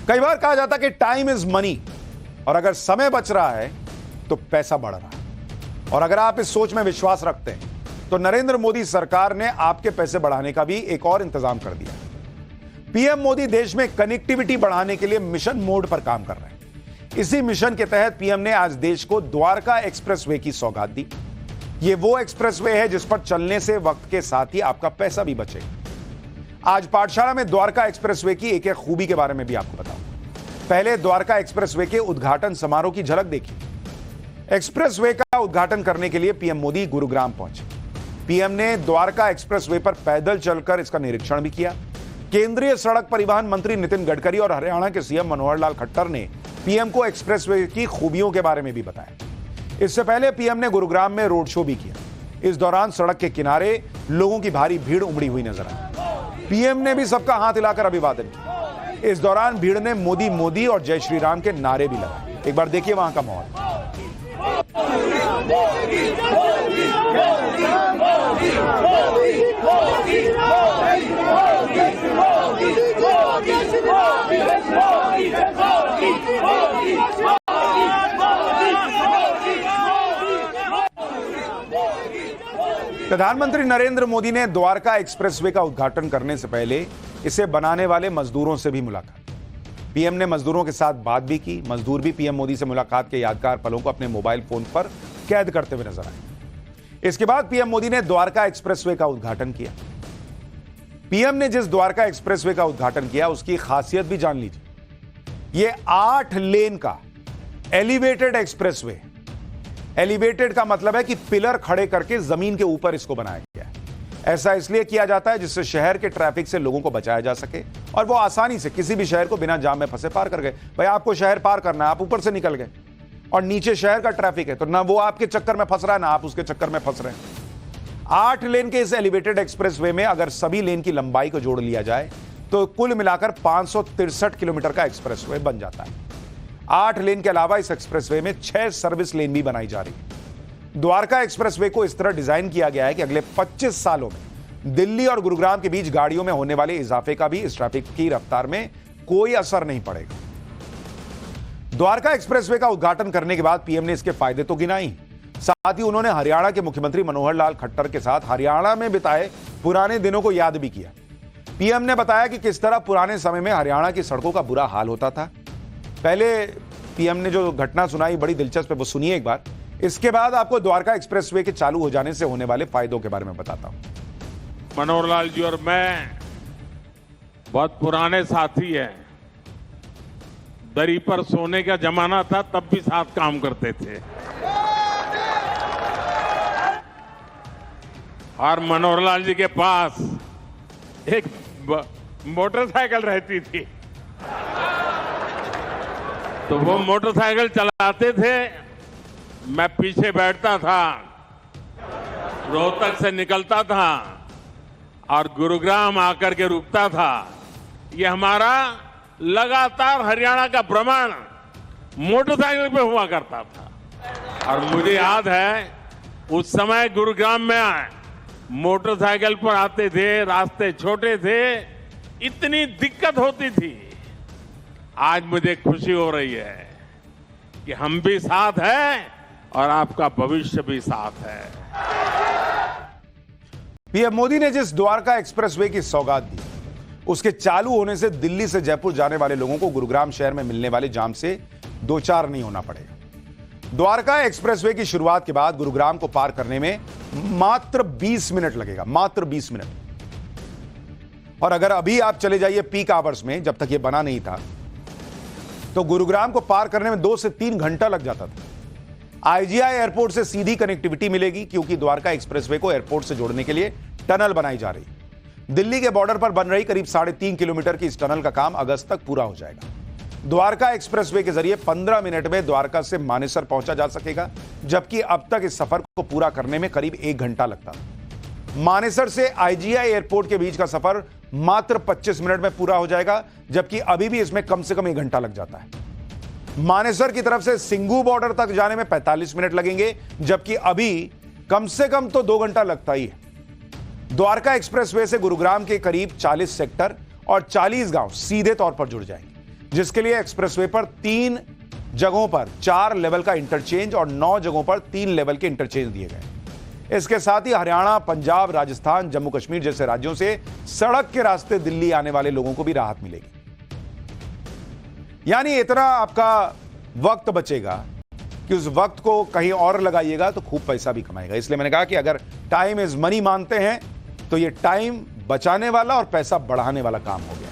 कई बार कहा जाता कि टाइम इज मनी, और अगर समय बच रहा है तो पैसा बढ़ रहा है। और अगर आप इस सोच में विश्वास रखते हैं तो नरेंद्र मोदी सरकार ने आपके पैसे बढ़ाने का भी एक और इंतजाम कर दिया। पीएम मोदी देश में कनेक्टिविटी बढ़ाने के लिए मिशन मोड पर काम कर रहे हैं। इसी मिशन के तहत पीएम ने आज देश को द्वारका एक्सप्रेसवे की सौगात दी। यह वो एक्सप्रेसवे है जिस पर चलने से वक्त के साथ ही आपका पैसा भी बचेगा। आज पाठशाला में द्वारका एक्सप्रेसवे की एक एक खूबी के बारे में भी आपको बताऊंगा। पहले द्वारका एक्सप्रेसवे के उद्घाटन समारोह की झलक देखिए। एक्सप्रेसवे का उद्घाटन करने के लिए पीएम मोदी गुरुग्राम पहुंचे। पीएम ने द्वारका एक्सप्रेसवे पर पैदल चलकर इसका निरीक्षण भी किया। केंद्रीय सड़क परिवहन मंत्री नितिन गडकरी और हरियाणा के सीएम मनोहर लाल खट्टर ने पीएम को एक्सप्रेसवे की खूबियों के बारे में भी बताया। इससे पहले पीएम ने गुरुग्राम में रोड शो भी किया। इस दौरान सड़क के किनारे लोगों की भारी भीड़ उमड़ी हुई नजर आई। पीएम ने भी सबका हाथ हिलाकर अभिवादन किया। इस दौरान भीड़ ने मोदी मोदी और जय श्री राम के नारे भी लगाए। एक बार देखिए वहां का माहौल। प्रधानमंत्री नरेंद्र मोदी ने द्वारका एक्सप्रेसवे का उद्घाटन करने से पहले इसे बनाने वाले मजदूरों से भी मुलाकात। पीएम ने मजदूरों के साथ बात भी की। मजदूर भी पीएम मोदी से मुलाकात के यादगार पलों को अपने मोबाइल फोन पर कैद करते हुए नजर आए। इसके बाद पीएम मोदी ने द्वारका एक्सप्रेसवे का उद्घाटन किया। पीएम ने जिस द्वारका एक्सप्रेसवे का उद्घाटन किया उसकी खासियत भी जान लीजिए। यह 8 लेन का एलिवेटेड एक्सप्रेसवे। एलिवेटेड का मतलब है कि पिलर खड़े करके जमीन के ऊपर इसको बनाया गया है। ऐसा इसलिए किया जाता है जिससे शहर के ट्रैफिक से लोगों को बचाया जा सके और वो आसानी से किसी भी शहर को बिना जाम में फंसे पार कर गए। भाई आपको शहर पार करना है, आप ऊपर से निकल गए और नीचे शहर का ट्रैफिक है, तो ना वो आपके चक्कर में फंस रहा है ना आप उसके चक्कर में फंस रहे हैं। 8 लेन के इस एलिवेटेड एक्सप्रेसवे में अगर सभी लेन की लंबाई को जोड़ लिया जाए तो कुल मिलाकर 563 किलोमीटर का एक्सप्रेसवे बन जाता है। 8 लेन के अलावा इस एक्सप्रेसवे में 6 सर्विस लेन भी बनाई जा रही है। द्वारका एक्सप्रेसवे को इस तरह डिजाइन किया गया है कि अगले 25 सालों में दिल्ली और गुरुग्राम के बीच गाड़ियों में होने वाले इजाफे का भी इस ट्रैफिक की रफ्तार में कोई असर नहीं पड़ेगा। द्वारका एक्सप्रेसवे का उद्घाटन करने के बाद पीएम ने इसके फायदे तो गिनाई, साथ ही उन्होंने हरियाणा के मुख्यमंत्री मनोहर लाल खट्टर के साथ हरियाणा में बिताए पुराने दिनों को याद भी किया। पीएम ने बताया कि किस तरह पुराने समय में हरियाणा की सड़कों का बुरा हाल होता था। पहले पीएम ने जो घटना सुनाई बड़ी दिलचस्प है, वो सुनिए एक बार। इसके बाद आपको द्वारका एक्सप्रेसवे के चालू हो जाने से होने वाले फायदों के बारे में बताता हूं। मनोहर लाल जी और मैं बहुत पुराने साथी हैं। दरी पर सोने का जमाना था तब भी साथ काम करते थे। और मनोहर लाल जी के पास एक मोटरसाइकिल रहती थी, तो वो मोटरसाइकिल चलाते थे, मैं पीछे बैठता था, रोहतक से निकलता था और गुरुग्राम आकर के रुकता था। ये हमारा लगातार हरियाणा का भ्रमण मोटरसाइकिल पे हुआ करता था। और मुझे याद है उस समय गुरुग्राम में मोटरसाइकिल पर आते थे, रास्ते छोटे थे, इतनी दिक्कत होती थी। आज मुझे खुशी हो रही है कि हम भी साथ हैं और आपका भविष्य भी साथ है। पीएम मोदी ने जिस द्वारका एक्सप्रेसवे की सौगात दी उसके चालू होने से दिल्ली से जयपुर जाने वाले लोगों को गुरुग्राम शहर में मिलने वाले जाम से दो चार नहीं होना पड़ेगा। द्वारका एक्सप्रेसवे की शुरुआत के बाद गुरुग्राम को पार करने में मात्र 20 मिनट लगेगा, मात्र 20 मिनट। और अगर अभी आप चले जाइए पीक आवर्स में, जब तक यह बना नहीं था, तो गुरुग्राम को पार करने में 2 से 3 घंटा लग जाता था। आईजीआई एयरपोर्ट से सीधी कनेक्टिविटी मिलेगी क्योंकि द्वारका एक्सप्रेसवे को एयरपोर्ट से जोड़ने के लिए टनल बनाई जा रही। दिल्ली के बॉर्डर पर बन रही करीब 3.5 किलोमीटर की इस टनल का काम अगस्त तक पूरा हो जाएगा। द्वारका एक्सप्रेसवे के जरिए 15 मिनट में द्वारका से मानेसर पहुंचा जा सकेगा, जबकि अब तक इस सफर को पूरा करने में करीब 1 घंटा लगता था। मानेसर से आईजीआई एयरपोर्ट के बीच का सफर मात्र 25 मिनट में पूरा हो जाएगा, जबकि अभी भी इसमें कम से कम 1 घंटा लग जाता है। मानेसर की तरफ से सिंगू बॉर्डर तक जाने में 45 मिनट लगेंगे, जबकि अभी कम से कम तो 2 घंटा लगता ही है। द्वारका एक्सप्रेसवे से गुरुग्राम के करीब 40 सेक्टर और 40 गांव सीधे तौर पर जुड़ जाएंगे। जिसके लिए एक्सप्रेसवे पर 3 जगहों पर 4 लेवल का इंटरचेंज और 9 जगहों पर 3 लेवल के इंटरचेंज दिए गए। इसके साथ ही हरियाणा, पंजाब, राजस्थान, जम्मू कश्मीर जैसे राज्यों से सड़क के रास्ते दिल्ली आने वाले लोगों को भी राहत मिलेगी। यानी इतना आपका वक्त बचेगा कि उस वक्त को कहीं और लगाइएगा तो खूब पैसा भी कमाएगा। इसलिए मैंने कहा कि अगर टाइम इज मनी मानते हैं तो ये टाइम बचाने वाला और पैसा बढ़ाने वाला काम हो गया।